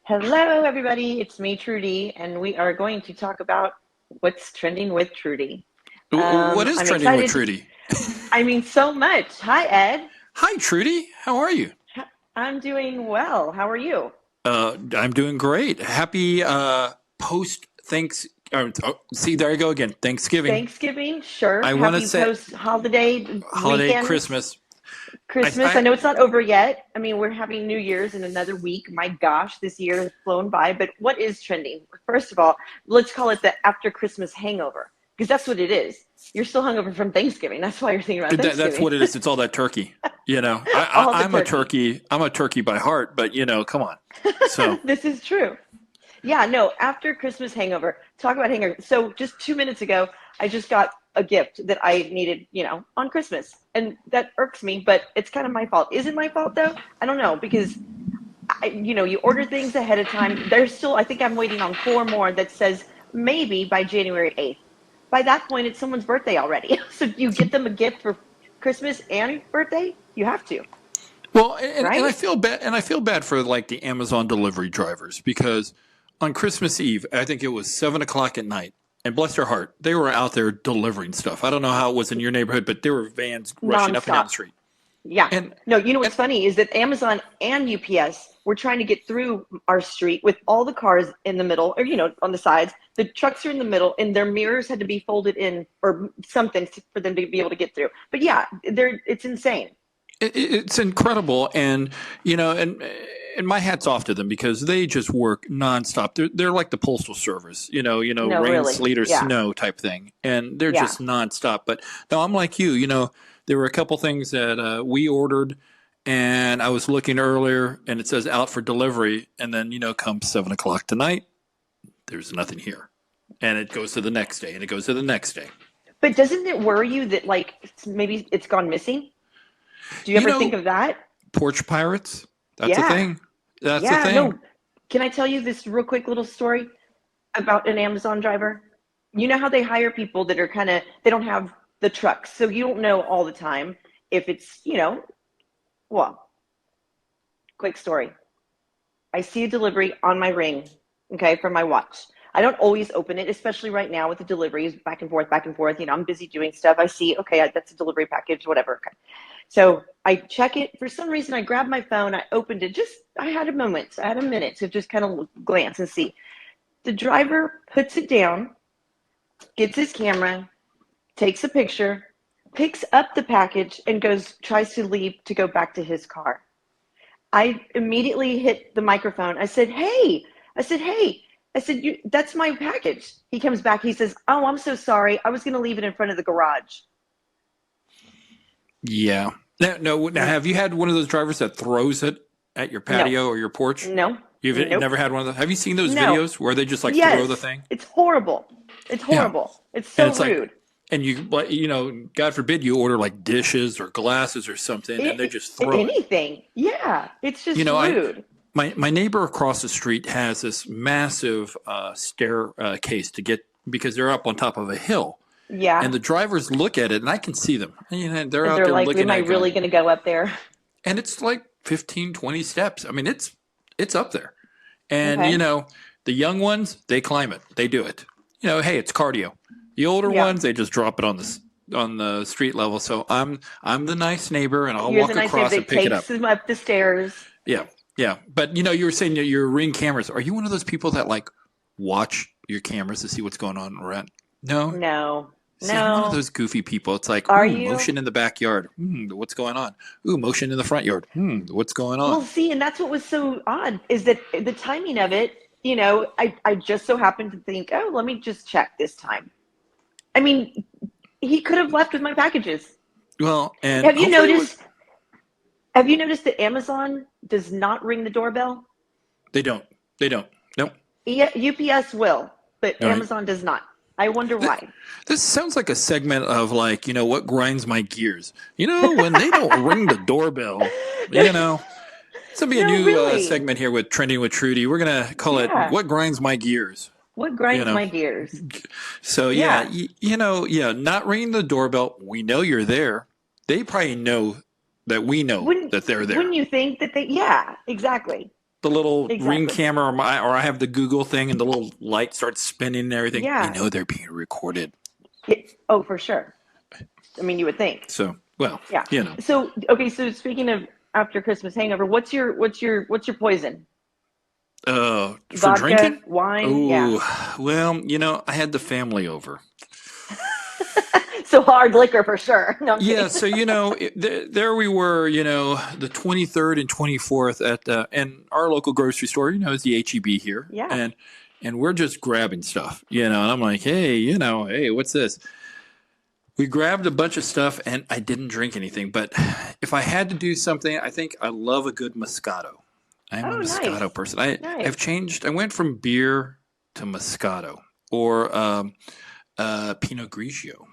Hello, everybody. It's me, Trudy, and we are going to talk about what's trending with Trudy. What is I'm trending with excited. Trudy? So much. Hi, Ed. Hi, Trudy. How are you? I'm doing well. How are you? I'm doing great. Happy post thanks. See, there you go again. Thanksgiving. Thanksgiving, sure. I want to Happy say post-holiday holiday weekend. Christmas. Christmas. I I know it's not over yet. I mean, we're having New Year's in another week. My gosh, this year has flown by. But what is trending? First of all, let's call it the after Christmas hangover because that's what it is. You're still hungover from Thanksgiving. That's why you're thinking about that's Thanksgiving. what it is. It's all that turkey. All the I'm a turkey. turkey. I'm a turkey by heart, but come on. So This is true. Yeah, no, after Christmas hangover, talk about hangover. So just 2 minutes ago, I just got a gift that I needed, on Christmas. And that irks me, but it's kind of my fault. Is it my fault though? I don't know because you order things ahead of time. There's still, I think I'm waiting on four more that says maybe by January 8th. By that point, it's someone's birthday already. So you get them a gift for Christmas and birthday? You have to, well, and I right? feel bad, and I feel bad for like the Amazon delivery drivers because on Christmas Eve, I think it was 7 o'clock at night, and bless their heart, they were out there delivering stuff. I don't know how it was in your neighborhood, but there were vans rushing up and down Nonstop. the street, Yeah. and No, you know and what's funny is that Amazon and UPS were trying to get through our street with all the cars in the middle or, on the sides. The trucks are in the middle and their mirrors had to be folded in or something for them to be able to get through. But yeah, it's insane. it's incredible, and you know, and my hat's off to them because they just work nonstop. They're like the postal service, No, rain, really. sleet, or Yeah. snow type thing, and they're Yeah. just nonstop. But no, I'm like you. There were a couple things that we ordered, and I was looking earlier, and it says out for delivery, and then come 7 o'clock tonight, there's nothing here, and it goes to the next day, and it goes to the next day. But doesn't it worry you that like maybe it's gone missing? Do you You ever think know, of that? porch pirates. That's a Yeah. thing. That's a Yeah. thing. No. Can I tell you this real quick little story about an Amazon driver? You know how they hire people that are they don't have the trucks, so you don't know all the time if it's, well, quick story. I see a delivery on my ring, okay, from my watch. I don't always open it, especially right now with the deliveries back and forth, back and forth. I'm busy doing stuff. I see, okay, that's a delivery package, whatever. Okay. So I check it. For some reason, I grabbed my phone. I opened it. I had a moment. I had a minute to just kind of glance and see. The driver puts it down, gets his camera, takes a picture, picks up the package, and tries to leave to go back to his car. I immediately hit the microphone. Hey, I said, that's my package. He comes back. He says, oh, I'm so sorry. I was going to leave it in front of the garage. Yeah. Now, no. Now, have you had one of those drivers that throws it at your No, patio or your porch? no, You've nope, never had one of those. Have you seen those no. videos where they just like throw the Yes, thing? it's horrible. It's Yeah. horrible. It's And so it's like, rude. and God forbid you order like dishes or glasses or something, and they just throw it. Anything. Yeah, it's You just know, I rude. my neighbor across the street has this massive stair case to get because they're up on top of a hill, and Yeah. the drivers look at it, and I can see them. They're And out they're there like, looking am I at it, going, really going to go up there? and it's like 15, 20 steps. I mean, it's up there. And Okay. the young ones, they climb it. They do it. Hey, it's cardio. The older Yeah. ones, they just drop it on the street level. So I'm the nice neighbor, and I'll You're the walk nice neighbor across and that pick it takes up. them up the stairs. Yeah, yeah. But you were saying that your Ring cameras. Are you one of those people that like watch your cameras to see what's going on around? No. No. See, I'm one of No. those goofy people. It's like, Are ooh, you? motion in the backyard. What's going on? Ooh, motion in the front yard. What's going Well, on? see, and that's what was so odd is that the timing of it, I just so happened to think, oh, let me just check this time. I mean, he could have left with my packages. Well, and Have you hopefully it was. noticed? Have you noticed that Amazon does not ring the doorbell? They don't. They don't. Nope. UPS will, but All right. Amazon does not. I wonder why. This sounds like a segment of like, what grinds my gears. When they don't ring the doorbell, this will be a No, new really. segment here with Trending with Trudy. We're going to call it Yeah. What Grinds My Gears. What You grinds know, my gears? so yeah, Yeah. yeah, not ringing the doorbell. We know you're there. They probably know that we know Wouldn't that they're there. wouldn't you think that they? Yeah, exactly. the little Ring Exactly. camera, or I have the Google thing, and the little light starts spinning and everything. They Yeah. know they're being recorded. Oh, for sure. I mean, you would think. So, well, Yeah. you know. So okay. So speaking of after Christmas hangover, what's your poison? For Vodka, drinking? wine. Yeah. Oh, well, I had the family over. So hard liquor for sure. No, I'm Yeah, kidding. so there we were, the 23rd and 24th at and our local grocery store, is the HEB here, Yeah. and we're just grabbing stuff, and I'm like, hey, hey, what's this? We grabbed a bunch of stuff, and I didn't drink anything. But if I had to do something, I think I love a good Moscato. I am a Oh, nice. Moscato person. I've Nice. changed. I went from beer to Moscato or Pinot Grigio.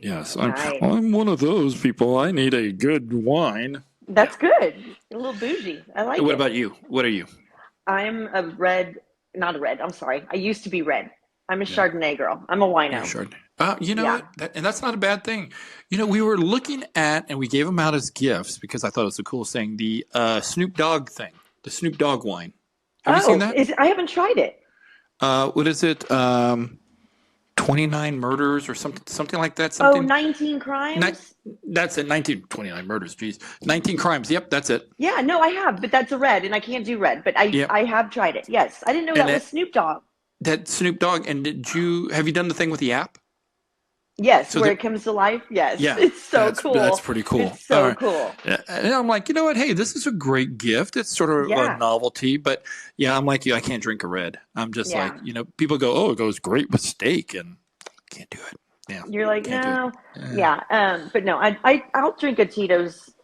Yes, Nice. I'm one of those people. I need a good wine. Yeah. That's good. A little bougie. I like What it. about you? What are you? I'm a red, not a red. I'm sorry. I used to be red. I'm a Yeah, Chardonnay girl. I'm a you're wino. Chardonnay. You know Yeah. what? And that's not a bad thing. We were looking at, and we gave them out as gifts because I thought it was the coolest thing. The Snoop Dogg thing, the Snoop Dogg wine. Have you seen Oh, that? I haven't tried it. What is it? 29 murders or something like that. Oh, Something. 19 Ni- crimes? that's it. 1929 murders. Geez, 19 crimes. Yep, that's it. Yeah, no, I have, but that's a red, and I can't do red. But I Yep. I have tried it. Yes, I didn't know And that was Snoop Dogg. that Snoop Dogg. And have you done the thing with the app? Yes, So where that, it comes to life. Yes, yeah, it's so that's cool. pretty cool. It's All so right. cool. Yeah, and I'm like, hey, this is a great gift. It's sort of a Yeah, novelty, but yeah, I'm like you. I can't drink a red. I'm just like, yeah. people go, oh, it goes great with steak, and can't do it. Yeah, You're like, can't do it. no, Eh. yeah. But no, I'll drink a Tito's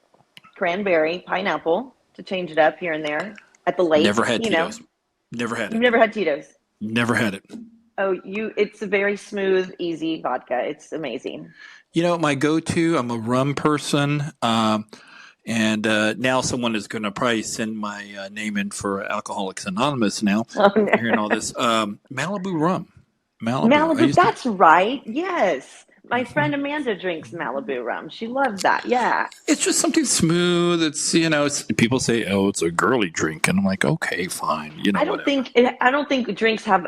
cranberry pineapple to change it up here and there at the Never lake. had Tito's. Never had You've it. never had Tito's. Never had it. Oh, it's a very smooth, easy vodka. It's amazing. My go-to. I'm a rum person, and now someone is going to probably send my name in for Alcoholics Anonymous. Now, Oh no. after hearing all this, Malibu rum. Malibu. I Malibu, used to. that's right. Yes. My friend Mhm. Amanda drinks Malibu rum. She loves that. Yeah. It's just something smooth. People say, "Oh, it's a girly drink," and I'm like, "Okay, fine, whatever." I don't think drinks have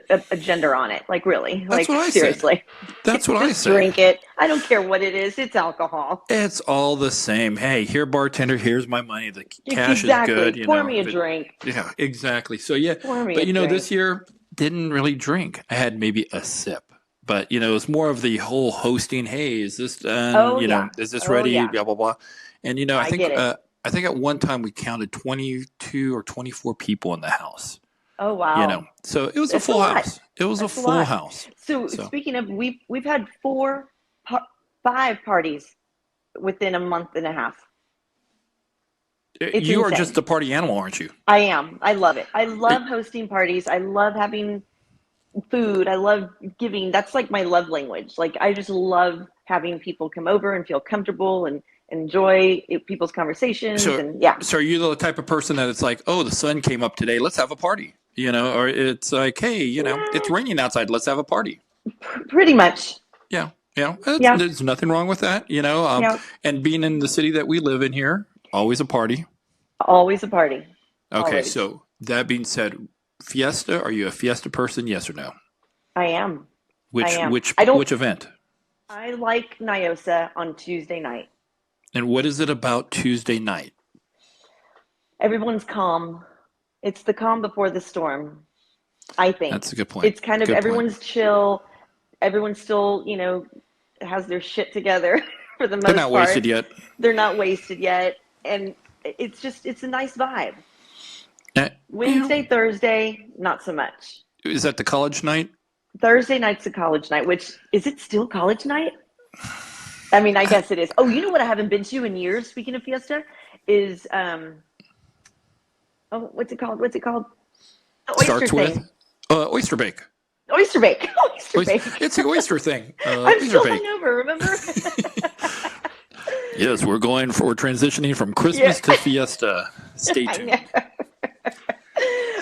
a gender on it. Like really. That's Like what I said. seriously. That's what I Just say. drink it. I don't care what it is. It's alcohol. It's all the same. Hey, here, bartender. Here's my money. The cash is Exactly. good. Pour me a If it, drink. yeah, exactly. So yeah, Pour me but a drink. this year didn't really drink. I had maybe a sip, but it's more of the whole hosting. Hey, is this done? Oh yeah. Is this Oh ready? yeah. Blah blah blah. And I get it. I think at one time we counted 22 or 24 people in the house. Oh wow. So it was a That's a full lot. house. It was a That's a full lot. house. So So speaking of, we've had five parties within a month and a half. It's you are insane. just a party animal, aren't you? I am. I love it. I It, love hosting parties. I love having food. I love giving. That's like my love language. Like I just love having people come over and feel comfortable and enjoy people's conversations. so, And yeah, so are you the type of person that it's like, oh, the sun came up today, let's have a party, or it's like, hey, it's nah, raining outside, let's have a party. pretty much. Yeah, Yeah, there's nothing wrong with that, yeah. and being in the city that we live in here, always a party. Always a party. Okay, Always. so that being said, Fiesta, are you a Fiesta person? Yes or no? I am. I Which am. which I don't. which event? I like Nyosa on Tuesday night. And what is it about Tuesday night? Everyone's calm. It's the calm before the storm, I think. That's a good point. It's kind of Good point. everyone's chill. Everyone still, has their shit together for the They're most not wasted part. yet. They're not wasted yet. And it's a nice vibe. Uh, Wednesday, Thursday, not so much. is that the college night? Thursday night's a college night, which is it still college night? I mean, I guess it is. Oh, you know what I haven't been to in years, speaking of Fiesta, is what's it called? What's it called? The oyster Starts with thing. oyster bake. Oyster bake. Oyster bake. It's the oyster thing. I'm Oyster still bake. hungover, remember? Yes, we're transitioning from Christmas to Fiesta. Stay I tuned. know.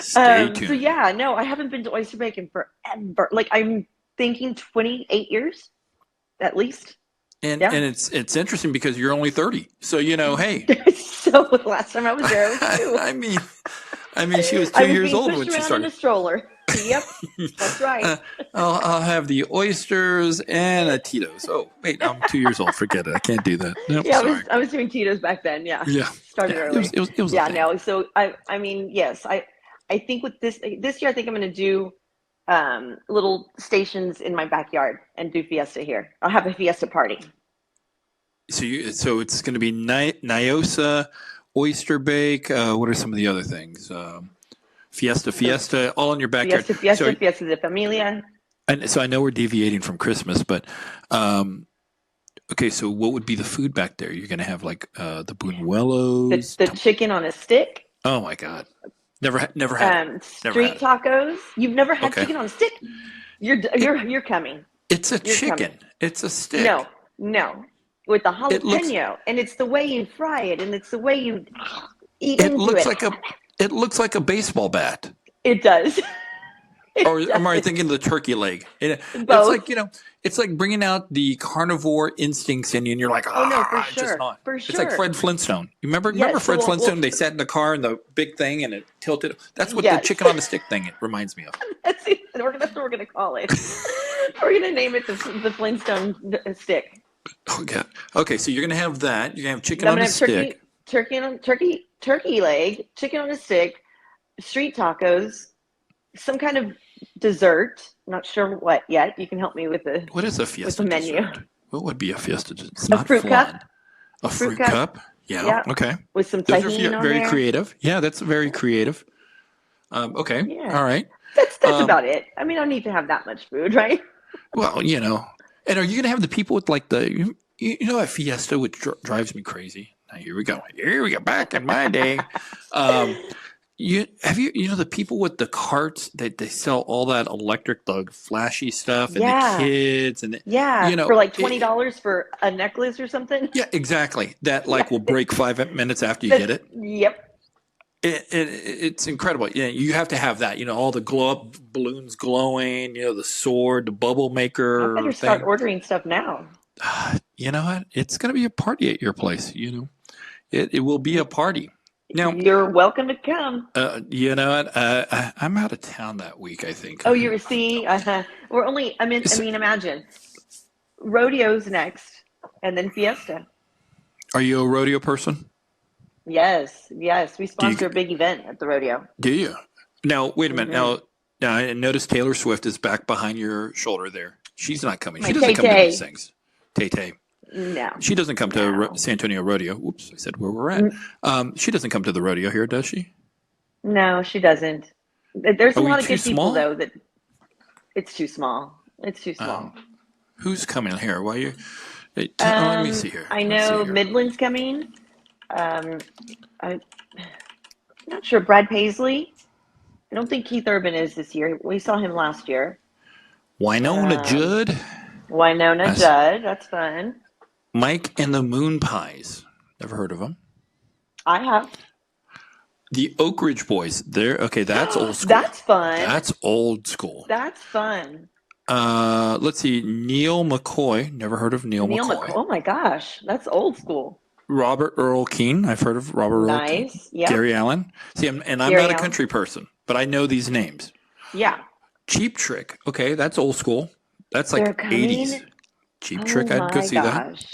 Stay So tuned. yeah, no, I haven't been to oyster bake in forever. Like I'm thinking 28 years at least. And Yeah. it's interesting because you're only 30. So hey. So last time I was there, I was two. I mean, I mean, she was I 2 was years being old pushed when she around in a started. stroller. Yep, that's right. Uh, I'll have the oysters and a Tito's. Oh, wait, I'm 2 years old. Forget it. I can't do that. Nope, Yeah, sorry. I was doing Tito's back then. Yeah, Yeah, started yeah. It was early. it was it was a Yeah, thing. no. So I mean, yes, I think with this year, I think I'm going to do little stations in my backyard and do fiesta here. I'll have a fiesta party. So it's going to be Nyosa, oyster bake. What are some of the other things? So Fiesta, all in your backyard. fiesta de familia. And so I know we're deviating from Christmas, but um, okay. So what would be the food back there? You're going to have like the buñuelos. The chicken on a stick. Oh my God, never had it. Never had Street it. tacos. You've never had Okay, chicken on a stick? it You're coming. it's a You're coming. chicken. It's a No, stick. no. With the It looks jalapeno, and it's the way you fry it, and it's the way you eat it into looks it. like a it looks like a baseball bat. It does. Or It am I does. thinking of the turkey leg? It's Both. like it's like bringing out the carnivore instincts in you, and you're like, Oh no, for just sure, not. for It's like sure. Fred Flintstone. You remember Yes. So Fred Flintstone? They sat in the car and the big thing, and it tilted. That's what the yes. chicken on the stick thing it reminds me of. That's it. That's what we're gonna call it. We're gonna name it the Flintstone stick. Okay, okay. So you're gonna have that. You're gonna have chicken I'm on gonna a have stick. turkey leg, chicken on a stick, street tacos, some kind of dessert. Not sure what yet. You can help me What is a with fiesta the menu. dessert? What would be a fiesta dessert? It's A not fruit cup. flan. A Fruit fruit cup. cup. Yeah. Yeah, Okay. with some Those are tahini on very there. creative. Yeah, that's very creative. Okay. Yeah, All right. that's Um, about it. I mean, I don't need to have that much food, right? Well, and are you going to have the people with like a Fiesta, which drives me crazy? Now here we go. Here we go. Back in my day, um, the people with the carts that they sell all that electric, the flashy stuff, and the Yeah, kids, and yeah, for like it, $20 for a necklace or something. yeah, exactly. That Yeah. like will break 5 minutes after you get That's it. yep. It's incredible. Yeah, you have to have that. All the glow up balloons glowing. The sword, the bubble I maker better start thing. ordering stuff now. You know what? It's going to be a party at your place. It will be a party. Now, You're welcome to come. you know what? I'm out of town that week. I think. Oh, you see, we're only. I So, mean, imagine rodeo's next, and then fiesta. are you a rodeo person? Yes, yes, we Do you? sponsor a big event at the rodeo. Do you? Now, wait a minute. Hmm. Now, I notice Taylor Swift is back behind your shoulder there. She's not coming. My She doesn't Tay come to these Tay. things. Tay Tay. No, She doesn't come to no, San Antonio Rodeo. Whoops, I said where we're at. She doesn't come to the rodeo here, does she? no, she doesn't. There's a Are we lot of too good people small? though. That it's too small. It's too Oh, small. who's coming here? Why you? Let me see here. I Let's see know here. Midland's coming. Um, I'm not sure. Brad Paisley. I don't think Keith Urban is this year. We saw him last year. Winona Um, Judd. Winona That's Judd. That's fun. Mike and the Moon Pies. Never heard of them. I have. The Oak Ridge Boys. Okay. That's old school. That's fun. That's old school. That's fun. Let's see. Neil McCoy. Never heard of Neil Neil McCoy. McCoy. Oh my gosh, that's old school. Robert Earl Keen. I've heard of Robert Earl Keen. Nice. Yep. Gary Allen. See, I'm Gary not a Allen. country person, but I know these names. Yeah. Cheap Trick. Okay, that's old school. That's They're like coming. 80s. Cheap Oh Trick. I'd go my see that. gosh.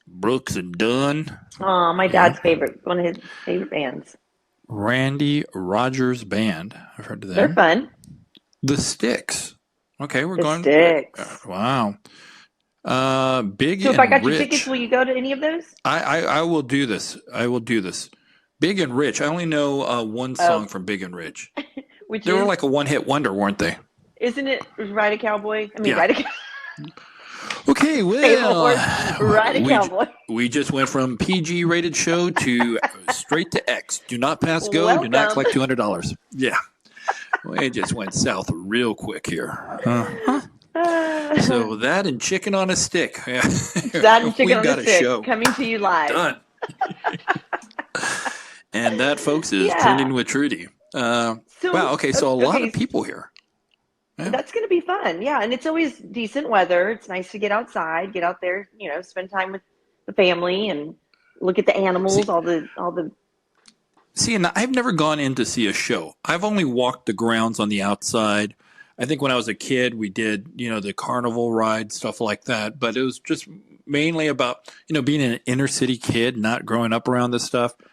Brooks and Dunn. Oh, my Yeah. dad's favorite. One of his favorite bands. Randy Rogers Band. I've heard of They're them. fun. The Sticks. Okay, we're The going. Sticks. Wow. Big So if and I got you Rich. tickets, will you go to any of those? I will do this. I will do this. Big and Rich. I only know one song from Big and Rich. Which They is, were like a one-hit wonder, weren't they? isn't it Ride a Cowboy? I mean, Yeah. Ride a Cowboy. Okay, well, Ride a Cowboy. we just went from PG rated show to straight to X. Do not pass go. Do not Welcome. collect $200. Yeah, it just went south real quick here. So that and chicken on a stick. Yeah. That and chicken We've on got a a stick show coming to you live. done. And that, folks, is Yeah. Trending with Trudy. Wow. Okay, so a lot of people here. Yeah. That's going to be fun. Yeah. And it's always decent weather. It's nice to get outside, get out there, spend time with the family and look at the animals, See, all the See, and I've never gone in to see a show. I've only walked the grounds on the outside. I think when I was a kid, we did, the carnival ride, stuff like that. But it was just mainly about, being an inner city kid, not growing up around this stuff. I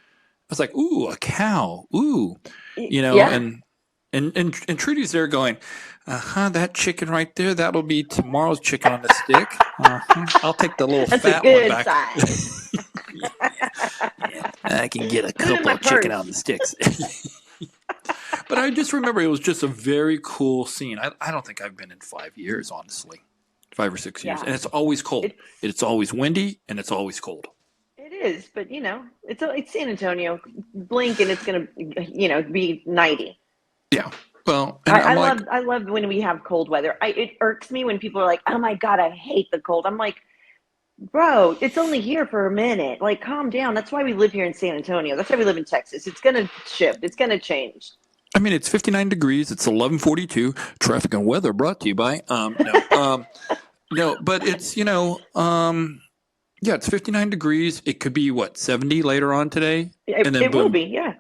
was like, ooh, a cow, ooh, Yeah, and Trudy's there going, that chicken right there, that'll be tomorrow's chicken on the stick. I'll take the little that's a fat one good back. sign. Yeah, yeah, I can get a Put it in couple my of chicken on purse. the sticks. But I just remember it was just a very cool scene. I don't think I've been in 5 years, honestly, 5 or 6 years, Yeah, and it's always cold. it's It's always windy and it's always cold. it is, but it's San Antonio. Blink and it's gonna be 90. Yeah. Well, and I, I'm I like, love I love when we have cold weather. It irks me when people are like, "Oh my God, I hate the cold." I'm like, "Bro, it's only here for a minute. Like, calm down." That's why we live here in San Antonio. That's why we live in Texas. It's gonna shift. It's gonna change. I mean, it's 59 degrees. It's 11:42. Traffic and weather brought to you by no, but it's yeah, it's 59 degrees. It could be what 70 later on today, and then It will boom, be, yeah,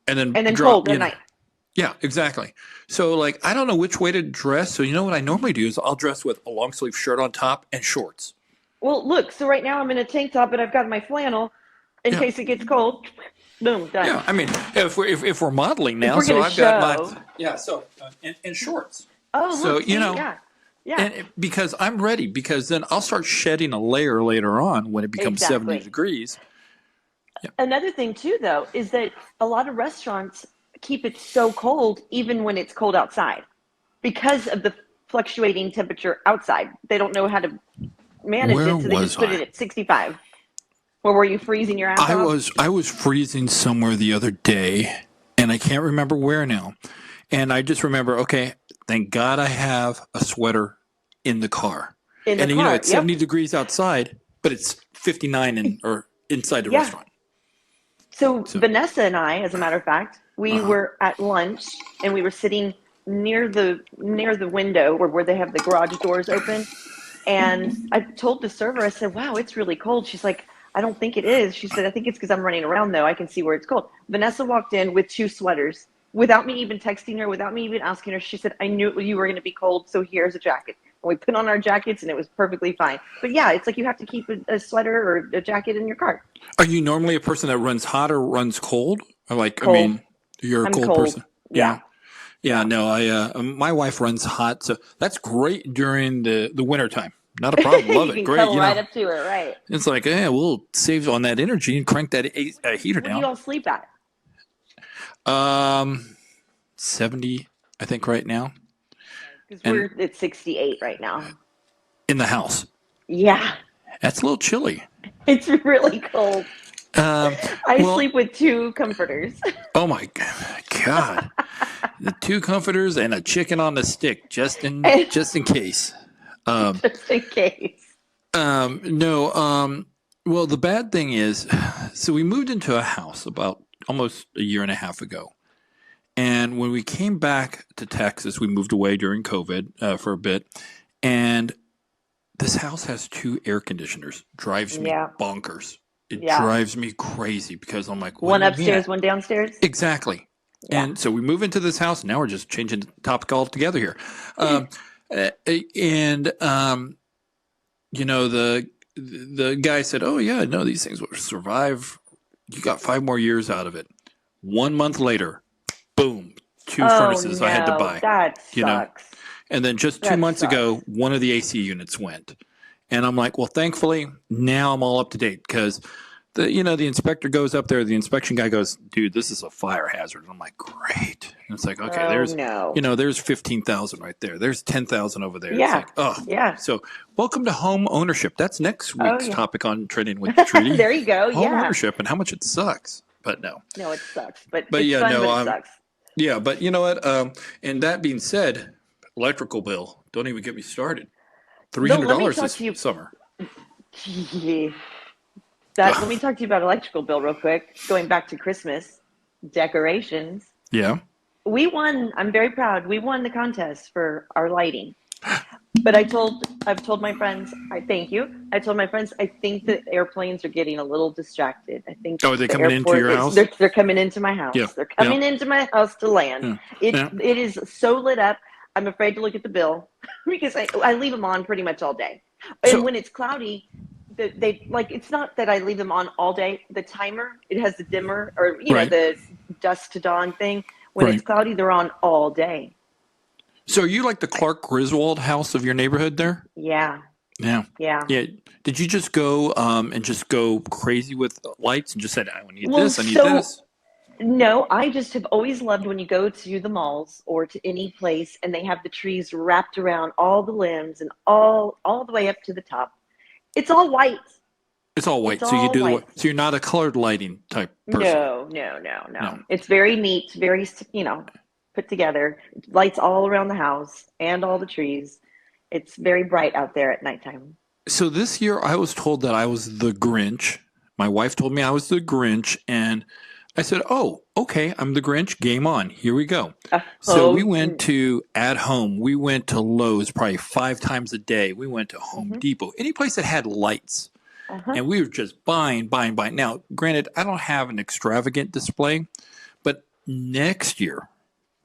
and then and then drop. cold at night. Yeah, exactly. So like, I don't know which way to dress. So you know what I normally do is I'll dress with a long sleeve shirt on top and shorts. Well, look. So right now I'm in a tank top, but I've got my flannel in Yeah. case it gets cold. Boom, done. Yeah, I mean, if we're modeling If now, we're so gonna I've got my show, and shorts. oh So look, see, yeah, yeah, because I'm ready, because then I'll start shedding a layer later on when it becomes 70 exactly. degrees. Yeah. Another thing too, though, is that a lot of restaurants keep it so cold even when it's cold outside because of the fluctuating temperature outside. They don't know how to manage Where it, so they was just put I? it at 65. Or were you freezing your ass I off? was I was freezing somewhere the other day, and I can't remember where now. And I just remember, okay, thank God I have a sweater in the car. In the And car? it's Yep. 70 degrees outside, but it's 59 or inside the Yeah. restaurant. So So, Vanessa and I, as a matter of fact, we uh-huh. were at lunch and we were sitting near the window where they have the garage doors open. And I told the server, I said, "Wow, it's really cold." She's like, "I don't think it is." She said, "I think it's because I'm running around though. I can see where it's cold." Vanessa walked in with two sweaters without me even texting her, without me even asking her. She said, "I knew you were going to be cold, so here's a jacket." And we put on our jackets and it was perfectly fine. But yeah, it's like you have to keep a sweater or a jacket in your car. Are you normally a person that runs hot or runs cold? Or like, I Cold. mean, you're a I'm cold cold. person. Yeah. Yeah. Yeah, Yeah. no, my wife runs hot, so that's great during the winter time. Not a problem. Love You it. can Great. cuddle right up to her, right? It's like, yeah, we'll save on that energy and crank that heater What do you down. all sleep at? Um, 70, I think, right now, Because and we're at 68 right now. in the house. Yeah, That's a little chilly. it's really cold. Um, I well, sleep with two comforters. oh my God, the two comforters and a chicken on the stick, And just in case. Um, just in case. no. Well, the bad thing is, so we moved into a house about almost a year and a half ago. And when we came back to Texas, we moved away during COVID for a bit. And this house has two air conditioners. Drives me Yeah, bonkers. It yeah. drives me crazy because I'm like, what do One you mean? upstairs, one downstairs. Exactly. Yeah. And so we move into this house. Now we're just changing the topic altogether here. Um, and the guy said, "Oh yeah, no, these things will survive. You got 5 more years out of it." 1 month later, boom, two Oh furnaces I had to no, buy. that You know, sucks. and then just two That months sucks. ago, one of the AC units went, and I'm like, well, thankfully now I'm all up to date because the inspector goes up there, the inspection guy goes, dude, this is a fire hazard. And I'm like, great. And it's like, okay, Oh no. there's 15,000 right there. There's 10,000 over there. It's Yeah, like, oh, yeah. so welcome to home ownership. That's next Oh week's yeah. topic on Trending with Trudy. There you go. Home Yeah. ownership and how much it sucks. But no, No, it sucks, but but it's yeah, fun, no, but it sucks. yeah, but you know what? And that being said, electrical bill, don't even get me started. Though, let me $300 talk this to you. summer. Let me talk to you about electrical bill real quick. Going back to Christmas decorations. Yeah. We won. I'm very proud. We won the contest for our lighting. But I've told my friends, I thank you. I told my friends, I think the airplanes are getting a little distracted. I think Oh, are they the coming into airport your is, house? they're coming into my Yeah, house. They're yeah, coming into my house to land. yeah, It, yeah. it is so lit up. I'm afraid to look at the bill because I leave them on pretty much all day. And So, when it's cloudy, they like, it's not that I leave them on all day. The timer, it has the dimmer or, right, the dusk to dawn thing. When it's right. cloudy, they're on all day. So, are you like the Clark Griswold house of your neighborhood there? Yeah. Yeah, Yeah. yeah. Did you just go and just go crazy with lights and just said, "I need Well, this, I need so this"? no, I just have always loved when you go to the malls or to any place and they have the trees wrapped around all the limbs and all the way up to the top. It's all white. It's all It's white. So you all do the white. so you're not a colored lighting type person. No, no, no, No. no. It's very neat, very, put together. Lights all around the house and all the trees. It's very bright out there at nighttime. So this year I was told that I was the Grinch. My wife told me I was the Grinch, and I said, "Oh, okay, I'm the Grinch. Game on. Here we go." So we Oh, went to at home. We went to Lowe's probably 5 times a day. We went to Home mm-hmm. Depot, any place that had lights, Uh-huh. and we were just buying, buying, buying. Now, granted, I don't have an extravagant display, but next year,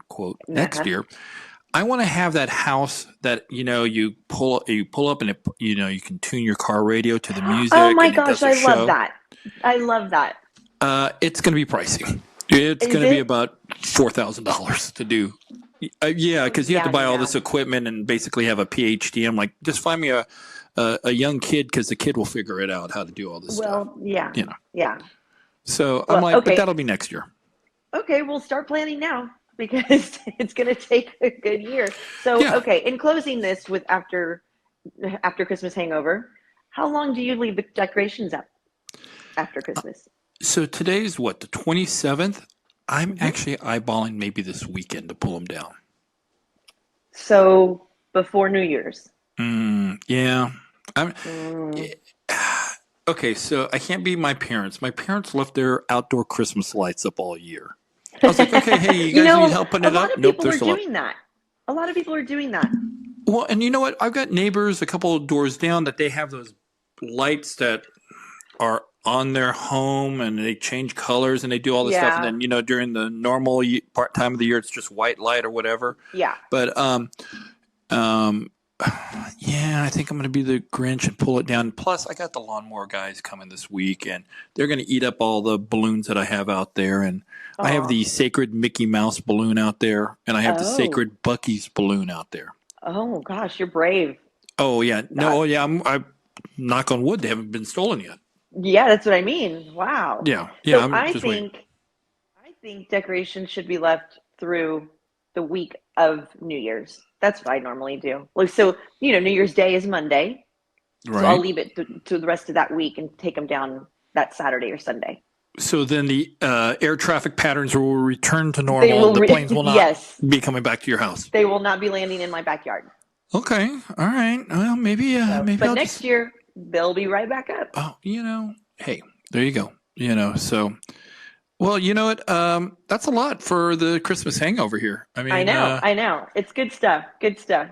quote, next Uh-huh. year, I want to have that house that you pull up and you can tune your car radio to the Oh music my and it gosh, does a I love show. that. I love that. It's going to be pricey. It's Is going to be it? about $4,000 to do. Yeah, because you have to Yeah, buy all this no. equipment and basically have a PhD. I'm like, just find me a young kid because the kid will figure it out how to do all this stuff. Well, yeah, You know. yeah. So I'm Well, like, but okay, that'll be next year. okay. We'll start planning now because it's going to take a good year. So, Yeah. okay. In closing this with after Christmas hangover, how long do you leave the decorations up after Christmas? So today's what, the 27th? I'm Hmm. actually eyeballing maybe this weekend to pull them down. So before New Year's. Yeah. I'm, Mm. okay, so I can't be my parents. My parents left their outdoor Christmas lights up all year. I was like, okay, hey, you You guys need know, help putting a it lot up? of Nope, people they're are still up. doing that. A lot of people are doing that. Well, and you know what? I've got neighbors a couple of doors down that they have those lights that are on their home and they change colors and they do all this stuff. And Yeah, then, during the normal part time of the year, it's just white light or whatever. yeah. But Um, yeah, I think I'm going to be the Grinch and pull it down. Plus, I got the lawnmower guys coming this week, and they're going to eat up all the balloons that I have out there. And I have Oh, the sacred Mickey Mouse balloon out there, and I have the oh, sacred Bucky's balloon out there. oh. Gosh, you're brave. Oh yeah, no, That oh yeah. I knock on wood, they haven't been stolen yet. Yeah, that's what I mean. Wow. Yeah, yeah. So I'm just waiting. I think decorations should be left through the week of New Year's. That's what I normally do. Like so, New Year's Day is Monday, so I'll Right. leave it to the rest of that week and take them down that Saturday or Sunday. So then the air traffic patterns will return to They normal, and will the planes will not yes, be coming back to your house. they will not be landing in my backyard. Okay. All right. Well, maybe So, maybe but I'll next just year they'll be right back up. oh, hey, there you go. So well, you know what? That's a lot for the Christmas hangover here. I I mean, know, I know. It's good stuff. Good stuff.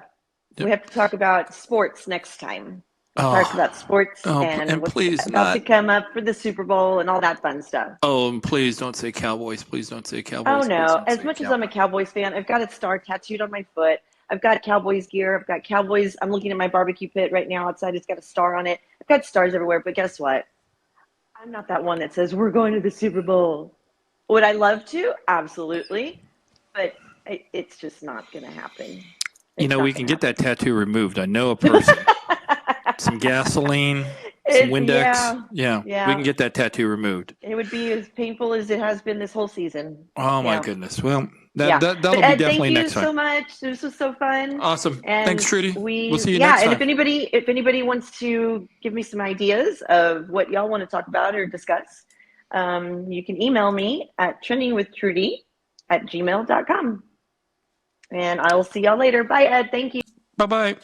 yeah. We have to talk about sports next time. We'll talk Oh, about sports and and what's please about to not. come up for the Super Bowl and all that fun stuff. Oh, and please don't say Cowboys. Please don't say Oh Cowboys. Please no, don't as say much as I'm a Cowboys. Cowboys fan, I've got a star tattooed on my foot. I've got Cowboys gear. I've got Cowboys. I'm looking at my barbecue pit right now outside. It's got a star on it. I've got stars everywhere, but guess what? I'm not that one that says we're going to the Super Bowl. Would I love to? Absolutely. But it's just not going to happen. It's We not can going to get that happen. tattoo removed. I know a person. Some gasoline, some Windex. Yeah, Yeah, we can yeah. get that tattoo removed. It would be as painful as it has been this whole season. Oh my Yeah. goodness. Well, that Yeah. that But that'll be Ed, thank definitely you next so time. much. This was so fun. Awesome. Thanks, And Trudy. We'll see you next and time. if anybody wants to give me some ideas of what y'all want to talk about or discuss, you can email me at trendingwithtrudy@gmail.com. And I will see y'all later. Bye, Ed. Thank you. Bye bye.